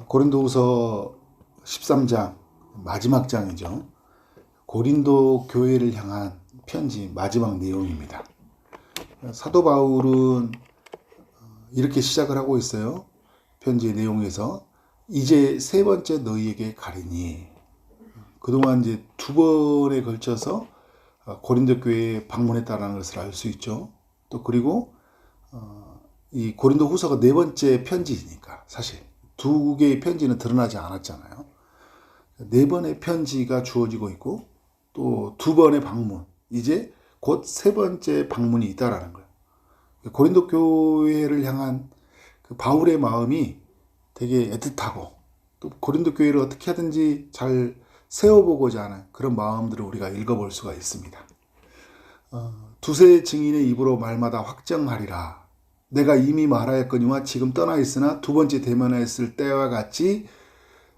고린도후서 13장 마지막 장이죠. 고린도 교회를 향한 편지 마지막 내용입니다. 사도 바울은 이렇게 시작을 하고 있어요. 편지의 내용에서 이제 세 번째 너희에게 가리니, 그동안 이제 두 번에 걸쳐서 고린도 교회에 방문했다는 것을 알 수 있죠. 또 그리고 이 고린도 후서가 네 번째 편지니까 사실 두 개의 편지는 드러나지 않았잖아요. 네 번의 편지가 주어지고 있고 또 두 번의 방문, 이제 곧 세 번째 방문이 있다라는 거예요. 고린도 교회를 향한 그 바울의 마음이 되게 애틋하고 또 고린도 교회를 어떻게 하든지 잘 세워보고자 하는 그런 마음들을 우리가 읽어볼 수가 있습니다. 두세 증인의 입으로 말마다 확정하리라. 내가 이미 말하였거니와 지금 떠나 있으나 두 번째 대면했을 때와 같이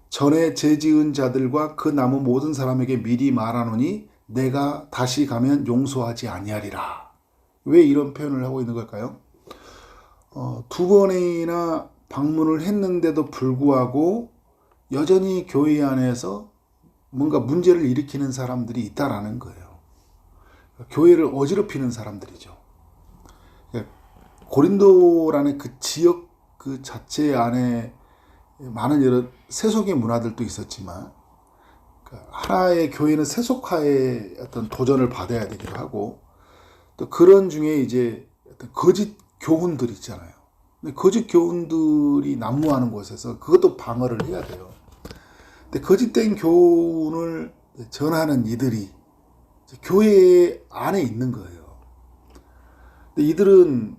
전에 죄지은 자들과 그 남은 모든 사람에게 미리 말하노니 내가 다시 가면 용서하지 아니하리라. 왜 이런 표현을 하고 있는 걸까요? 두 번이나 방문을 했는데도 불구하고 여전히 교회 안에서 뭔가 문제를 일으키는 사람들이 있다라는 거예요. 교회를 어지럽히는 사람들이죠. 고린도라는 그 지역 그 자체 안에 많은 여러 세속의 문화들도 있었지만 하나의 교회는 세속화의 어떤 도전을 받아야 되기도 하고 또 그런 중에 이제 어떤 거짓 교훈들 있잖아요. 근데 거짓 교훈들이 난무하는 곳에서 그것도 방어를 해야 돼요. 근데 거짓된 교훈을 전하는 이들이 교회 안에 있는 거예요. 근데 이들은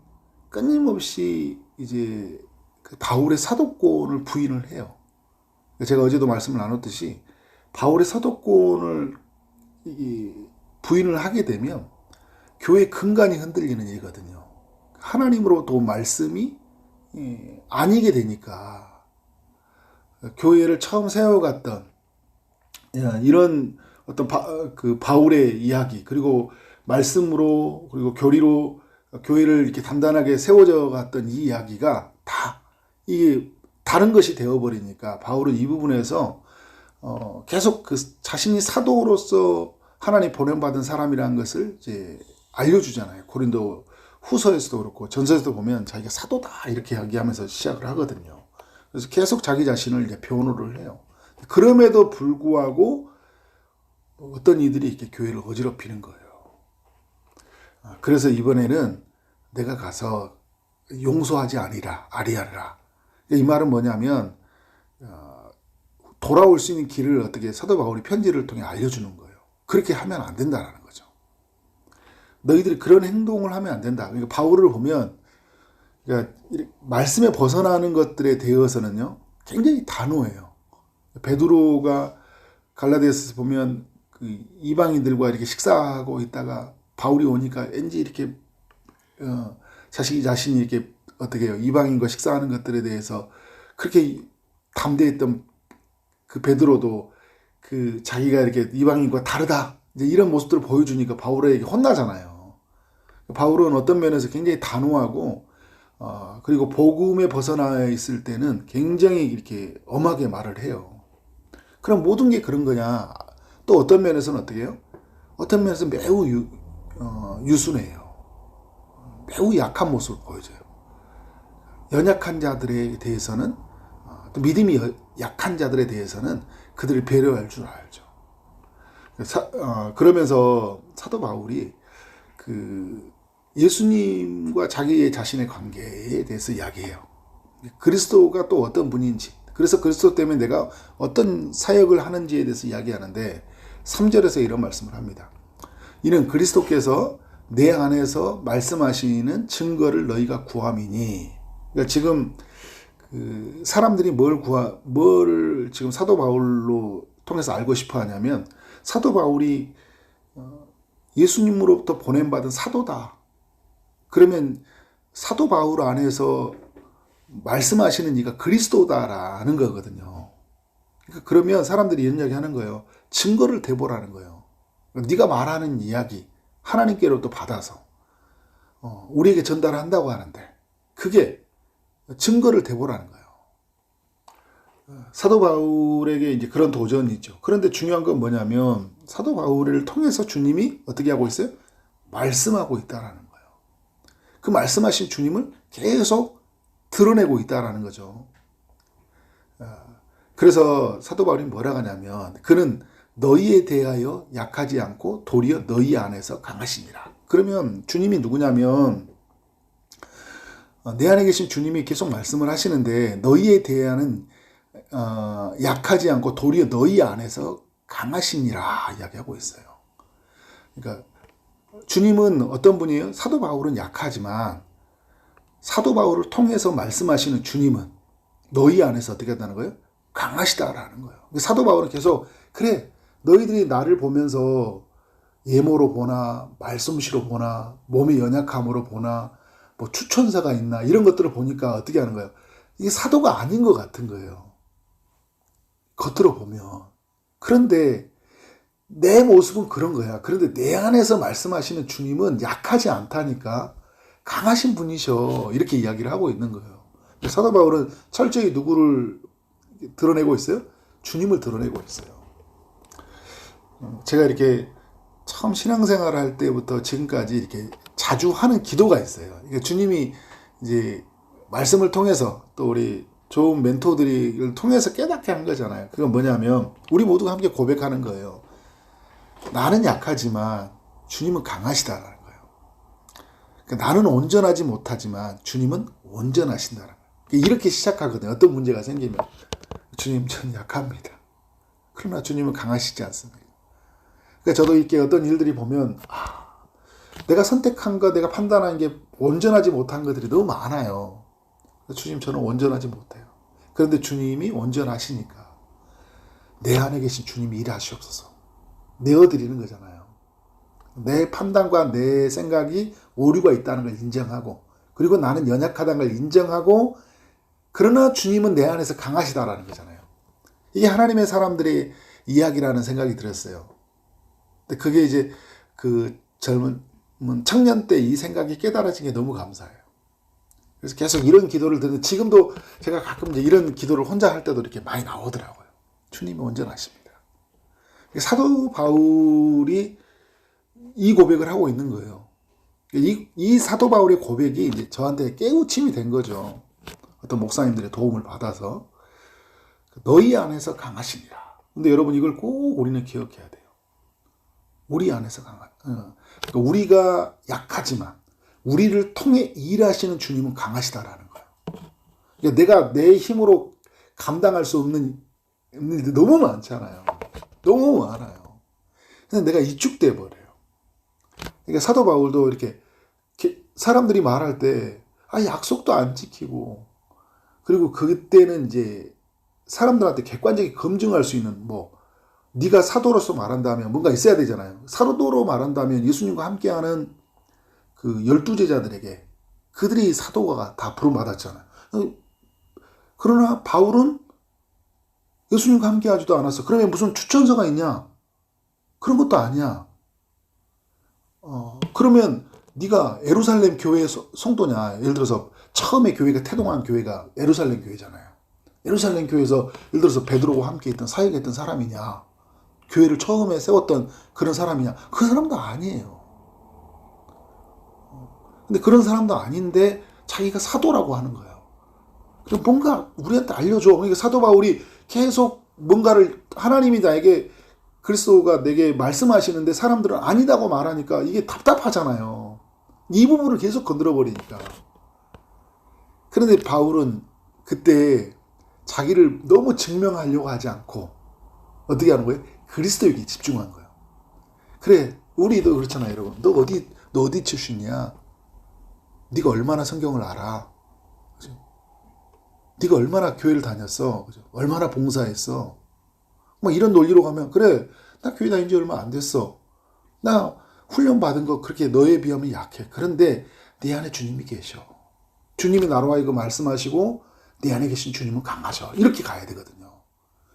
끊임없이 이제 그 바울의 사도권을 부인을 해요. 제가 어제도 말씀을 나눴듯이 바울의 사도권을 부인을 하게 되면 교회 근간이 흔들리는 일이거든요. 하나님으로부터 온 말씀이 아니게 되니까 교회를 처음 세워갔던 이런 어떤 바울의 이야기, 그리고 말씀으로 그리고 교리로 교회를 이렇게 단단하게 세워져 갔던 이 이야기가 다 이게 다른 것이 되어버리니까 바울은 이 부분에서 계속 그 자신이 사도로서 하나님 보냄받은 사람이라는 것을 이제 알려주잖아요. 고린도 후서에서도 그렇고 전서에서도 보면 자기가 사도다 이렇게 이야기하면서 시작을 하거든요. 그래서 계속 자기 자신을 이제 변호를 해요. 그럼에도 불구하고 어떤 이들이 이렇게 교회를 어지럽히는 거예요. 그래서 이번에는 내가 가서 용서하지 아니하리라. 이 말은 뭐냐면 돌아올 수 있는 길을 어떻게 사도 바울이 편지를 통해 알려주는 거예요. 그렇게 하면 안 된다는 거죠. 너희들이 그런 행동을 하면 안 된다. 그러니까 바울을 보면 그러니까 말씀에 벗어나는 것들에 대해서는요 굉장히 단호해요. 베드로가 갈라디아서에서 보면 그 이방인들과 이렇게 식사하고 있다가 바울이 오니까 왠지 이렇게 자신이 이렇게 어떻게 해요? 이방인과 식사하는 것들에 대해서 그렇게 담대했던 그 베드로도 그 자기가 이렇게 이방인과 다르다 이제 이런 모습들을 보여주니까 바울에게 혼나잖아요. 바울은 어떤 면에서 굉장히 단호하고 그리고 복음에 벗어나 있을 때는 굉장히 이렇게 엄하게 말을 해요. 그럼 모든 게 그런 거냐? 또 어떤 면에서는 어떻게 해요? 어떤 면에서 매우 유순해요. 매우 약한 모습을 보여줘요. 연약한 자들에 대해서는 또 믿음이 약한 자들에 대해서는 그들을 배려할 줄 알죠. 그러면서 사도 바울이 그 예수님과 자기 자신의 관계에 대해서 이야기해요. 그리스도가 또 어떤 분인지, 그래서 그리스도 때문에 내가 어떤 사역을 하는지에 대해서 이야기하는데 3절에서 이런 말씀을 합니다. 이는 그리스도께서 내 안에서 말씀하시는 증거를 너희가 구함이니. 그러니까 지금 그 사람들이 뭘 지금 사도 바울로 통해서 알고 싶어 하냐면 사도 바울이 예수님으로부터 보냄받은 사도다. 그러면 사도 바울 안에서 말씀하시는 이가 그리스도다라는 거거든요. 그러면 사람들이 이런 이야기 하는 거예요. 증거를 대보라는 거예요. 네가 말하는 이야기 하나님께로부터 받아서 우리에게 전달한다고 하는데 그게 증거를 대보라는 거예요. 사도 바울에게 이제 그런 도전이 있죠. 그런데 중요한 건 뭐냐면 사도 바울을 통해서 주님이 어떻게 하고 있어요? 말씀하고 있다라는 거예요. 그 말씀하신 주님을 계속 드러내고 있다라는 거죠. 그래서 사도 바울이 뭐라고 하냐면 그는 너희에 대하여 약하지 않고 도리어 너희 안에서 강하시니라. 그러면 주님이 누구냐면 내 안에 계신 주님이 계속 말씀을 하시는데 너희에 대하여는 약하지 않고 도리어 너희 안에서 강하시니라 이야기하고 있어요. 그러니까 주님은 어떤 분이에요? 사도 바울은 약하지만 사도 바울을 통해서 말씀하시는 주님은 너희 안에서 어떻게 한다는 거예요? 강하시다라는 거예요. 사도 바울은 계속 그래 너희들이 나를 보면서 예모로 보나 말솜씨로 보나 몸의 연약함으로 보나 뭐 추천사가 있나 이런 것들을 보니까 어떻게 하는 거예요? 이게 사도가 아닌 것 같은 거예요. 겉으로 보면. 그런데 내 모습은 그런 거야. 그런데 내 안에서 말씀하시는 주님은 약하지 않다니까 강하신 분이셔. 이렇게 이야기를 하고 있는 거예요. 사도 바울은 철저히 누구를 드러내고 있어요? 주님을 드러내고 있어요. 제가 이렇게 처음 신앙생활을 할 때부터 지금까지 이렇게 자주 하는 기도가 있어요. 주님이 이제 말씀을 통해서 또 우리 좋은 멘토들을 통해서 깨닫게 한 거잖아요. 그건 뭐냐면 우리 모두가 함께 고백하는 거예요. 나는 약하지만 주님은 강하시다라는 거예요. 그러니까 나는 온전하지 못하지만 주님은 온전하신다라는 거예요. 이렇게 시작하거든요. 어떤 문제가 생기면 주님 저는 약합니다. 그러나 주님은 강하시지 않습니다. 그러니까 저도 이렇게 어떤 일들이 보면 내가 선택한 거 내가 판단한 게 온전하지 못한 것들이 너무 많아요. 주님 저는 온전하지 못해요. 그런데 주님이 온전하시니까 내 안에 계신 주님이 일하시옵소서 내어드리는 거잖아요. 내 판단과 내 생각이 오류가 있다는 걸 인정하고 그리고 나는 연약하다는 걸 인정하고 그러나 주님은 내 안에서 강하시다라는 거잖아요. 이게 하나님의 사람들의 이야기라는 생각이 들었어요. 근데 그게 이제 그 젊은 청년 때 이 생각이 깨달아진 게 너무 감사해요. 그래서 계속 이런 기도를 드는 지금도 제가 가끔 이제 이런 기도를 혼자 할 때도 이렇게 많이 나오더라고요. 주님이 온전하십니다. 사도 바울이 이 고백을 하고 있는 거예요. 이 사도 바울의 고백이 이제 저한테 깨우침이 된 거죠. 어떤 목사님들의 도움을 받아서 너희 안에서 강하시니라. 근데 여러분 이걸 꼭 우리는 기억해야 돼요. 우리 안에서 그러니까 우리가 약하지만 우리를 통해 일하시는 주님은 강하시다라는 거예요. 그러니까 내가 내 힘으로 감당할 수 없는 일들 너무 많잖아요. 너무 많아요. 근데 내가 이축돼 버려요. 그러니까 사도 바울도 이렇게 사람들이 말할 때 약속도 안 지키고 그리고 그때는 이제 사람들한테 객관적인 검증할 수 있는 네가 사도로서 말한다면 뭔가 있어야 되잖아요. 사도로 말한다면 예수님과 함께하는 그 12제자들에게 그들이 사도가 다 부름받았잖아요. 그러나 바울은 예수님과 함께하지도 않았어. 그러면 무슨 추천서가 있냐? 그런 것도 아니야. 그러면 네가 예루살렘 교회의 성도냐? 예를 들어서 처음에 교회가 태동한 교회가 예루살렘 교회잖아요. 예루살렘 교회에서 예를 들어서 베드로와 함께 있던 사역했던 사람이냐? 교회를 처음에 세웠던 그런 사람이냐? 그 사람도 아니에요. 근데 그런 사람도 아닌데 자기가 사도라고 하는 거예요. 뭔가 우리한테 알려줘. 그러니까 사도 바울이 계속 뭔가를 하나님이 나에게 그리스도가 내게 말씀하시는데 사람들은 아니다고 말하니까 이게 답답하잖아요. 이 부분을 계속 건드려버리니까. 그런데 바울은 그때 자기를 너무 증명하려고 하지 않고 어떻게 하는 거예요? 그리스도에게 집중한 거예요. 그래, 우리도 그렇잖아요, 여러분. 너 어디 출신이야? 네가 얼마나 성경을 알아? 그죠? 네가 얼마나 교회를 다녔어? 그죠? 얼마나 봉사했어? 이런 논리로 가면 그래, 나 교회 다닌 지 얼마 안 됐어. 나 훈련 받은 거 그렇게 너에 비하면 약해. 그런데 네 안에 주님이 계셔. 주님이 나로 하여금 말씀하시고 네 안에 계신 주님은 강하셔. 이렇게 가야 되거든요.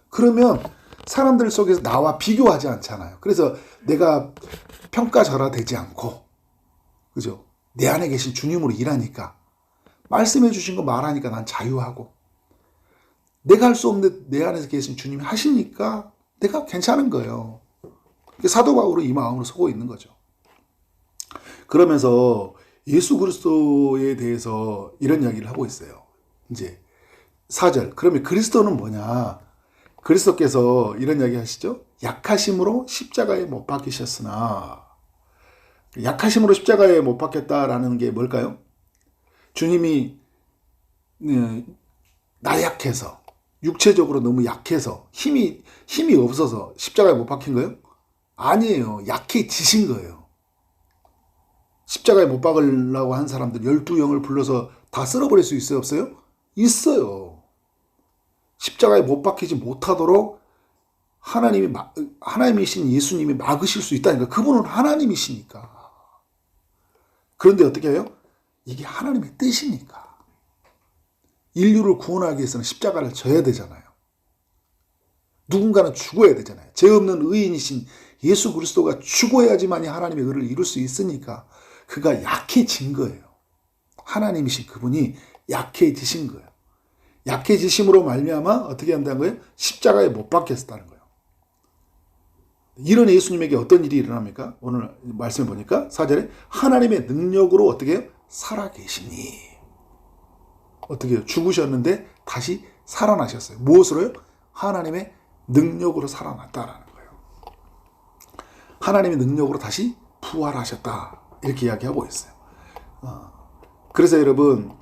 그러면 사람들 속에서 나와 비교하지 않잖아요. 그래서 내가 평가절하되지 않고, 그죠? 내 안에 계신 주님으로 일하니까, 말씀해 주신 거 말하니까 난 자유하고, 내가 할 수 없는데 내 안에서 계신 주님이 하시니까 내가 괜찮은 거예요. 사도 바울은 이 마음으로 서고 있는 거죠. 그러면서 예수 그리스도에 대해서 이런 이야기를 하고 있어요. 이제 4절. 그러면 그리스도는 뭐냐? 그리스도께서 이런 이야기 하시죠. 약하심으로 십자가에 못 박히셨으나, 약하심으로 십자가에 못 박혔다라는 게 뭘까요? 주님이 나약해서, 육체적으로 너무 약해서, 힘이 없어서 십자가에 못 박힌 거예요? 아니에요. 약해지신 거예요. 십자가에 못 박으려고 한 사람들 12영을 불러서 다 쓸어버릴 수 있어요? 없어요? 있어요. 십자가에 못 박히지 못하도록 하나님이신 예수님이 막으실 수 있다니까. 그분은 하나님이시니까. 그런데 어떻게 해요? 이게 하나님의 뜻이니까. 인류를 구원하기 위해서는 십자가를 져야 되잖아요. 누군가는 죽어야 되잖아요. 죄 없는 의인이신 예수 그리스도가 죽어야지만이 하나님의 의를 이룰 수 있으니까 그가 약해진 거예요. 하나님이신 그분이 약해지신 거예요. 약해지심으로 말미암아 어떻게 한다는 거예요? 십자가에 못 박혔다는 거예요. 이런 예수님에게 어떤 일이 일어납니까? 오늘 말씀을 보니까 4절에 하나님의 능력으로 어떻게 해요? 살아계시니. 어떻게 해요? 죽으셨는데 다시 살아나셨어요. 무엇으로요? 하나님의 능력으로 살아났다라는 거예요. 하나님의 능력으로 다시 부활하셨다. 이렇게 이야기하고 있어요. 그래서 여러분,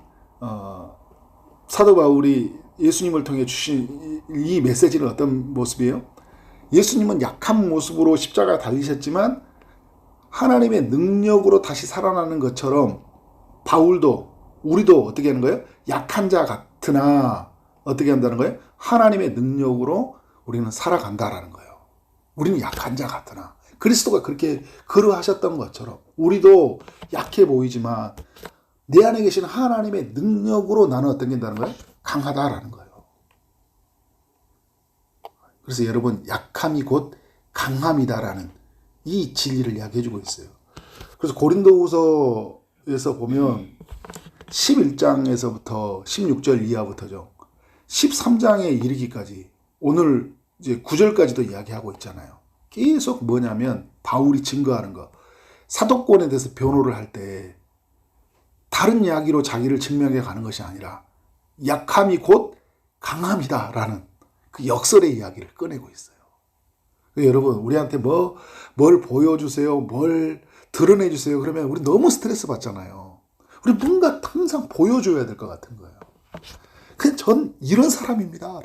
사도 바울이 예수님을 통해 주신 이 메시지는 어떤 모습이에요? 예수님은 약한 모습으로 십자가에 달리셨지만 하나님의 능력으로 다시 살아나는 것처럼 바울도, 우리도 어떻게 하는 거예요? 약한 자 같으나 어떻게 한다는 거예요? 하나님의 능력으로 우리는 살아간다라는 거예요. 우리는 약한 자 같으나 그리스도가 그렇게 그러하셨던 것처럼 우리도 약해 보이지만 내 안에 계신 하나님의 능력으로 나는 어떤 게 된다는 거예요? 강하다라는 거예요. 그래서 여러분, 약함이 곧 강함이다라는 이 진리를 이야기해주고 있어요. 그래서 고린도후서에서 보면 11장에서부터 16절 이하부터죠. 13장에 이르기까지 오늘 이제 9절까지도 이야기하고 있잖아요. 계속 뭐냐면 바울이 증거하는 거. 사도권에 대해서 변호를 할 때 다른 이야기로 자기를 증명해 가는 것이 아니라 약함이 곧 강함이다라는 그 역설의 이야기를 꺼내고 있어요. 여러분, 우리한테 뭘 보여주세요, 뭘 드러내주세요 그러면 우리 너무 스트레스 받잖아요. 우리 뭔가 항상 보여줘야 될 것 같은 거예요. 그냥 전 이런 사람입니다.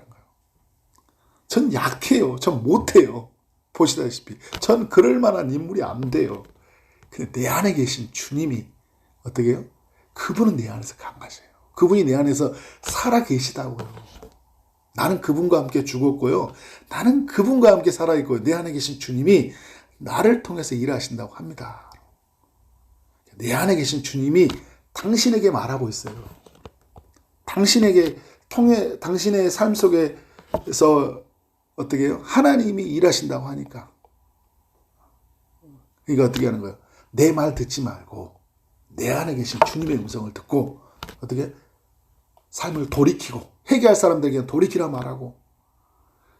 전 약해요. 전 못해요. 보시다시피 전 그럴 만한 인물이 안 돼요. 근데 내 안에 계신 주님이 어떻게 해요? 그분은 내 안에서 강하세요. 그분이 내 안에서 살아 계시다고요. 나는 그분과 함께 죽었고요. 나는 그분과 함께 살아있고요. 내 안에 계신 주님이 나를 통해서 일하신다고 합니다. 내 안에 계신 주님이 당신에게 말하고 있어요. 당신에게 통해 당신의 삶 속에서 어떻게 해요? 하나님이 일하신다고 하니까. 그러니까 어떻게 하는 거예요? 내 말 듣지 말고 내 안에 계신 주님의 음성을 듣고 어떻게 삶을 돌이키고 회개할 사람들에게는 돌이키라 말하고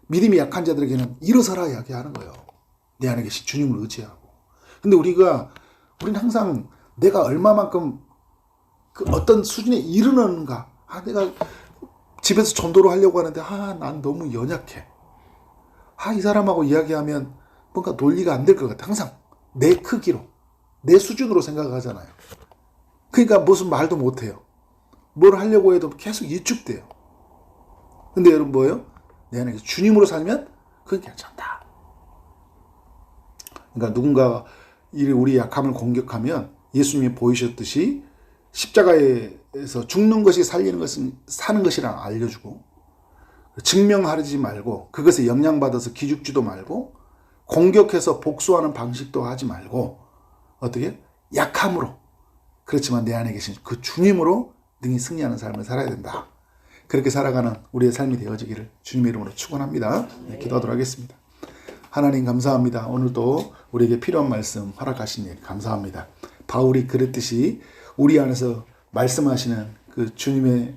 믿음이 약한 자들에게는 일어서라 이야기하는 거예요. 내 안에 계신 주님을 의지하고. 근데 우리는 항상 내가 얼마만큼 그 어떤 수준에 이르는가. 내가 집에서 전도를 하려고 하는데 난 너무 연약해. 이 사람하고 이야기하면 뭔가 논리가 안 될 것 같아. 항상 내 크기로, 내 수준으로 생각하잖아요. 그러니까 무슨 말도 못해요. 뭘 하려고 해도 계속 위축돼요. 근데 여러분 뭐예요? 내 안에 주님으로 살면 그건 괜찮다. 그러니까 누군가 우리 약함을 공격하면 예수님이 보이셨듯이 십자가에서 죽는 것이 살리는 것은 사는 것이라 알려주고 증명하지 말고 그것에 영향받아서 기죽지도 말고 공격해서 복수하는 방식도 하지 말고 어떻게? 약함으로 그렇지만 내 안에 계신 그 주님으로 능히 승리하는 삶을 살아야 된다. 그렇게 살아가는 우리의 삶이 되어지기를 주님의 이름으로 축원합니다. 기도하도록 하겠습니다. 하나님 감사합니다. 오늘도 우리에게 필요한 말씀 허락하신 일 감사합니다. 바울이 그랬듯이 우리 안에서 말씀하시는 그 주님의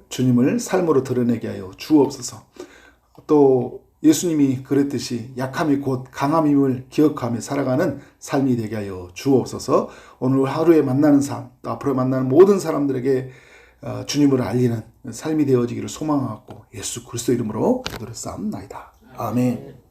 주님을 삶으로 드러내게 하여 주옵소서. 또 예수님이 그랬듯이 약함이 곧 강함임을 기억하며 살아가는 삶이 되게 하여 주옵소서. 오늘 하루에 만나는 삶, 또 앞으로 만나는 모든 사람들에게 주님을 알리는 삶이 되어지기를 소망하고 예수 그리스도 이름으로 기도를 쌓옵나이다. 아멘.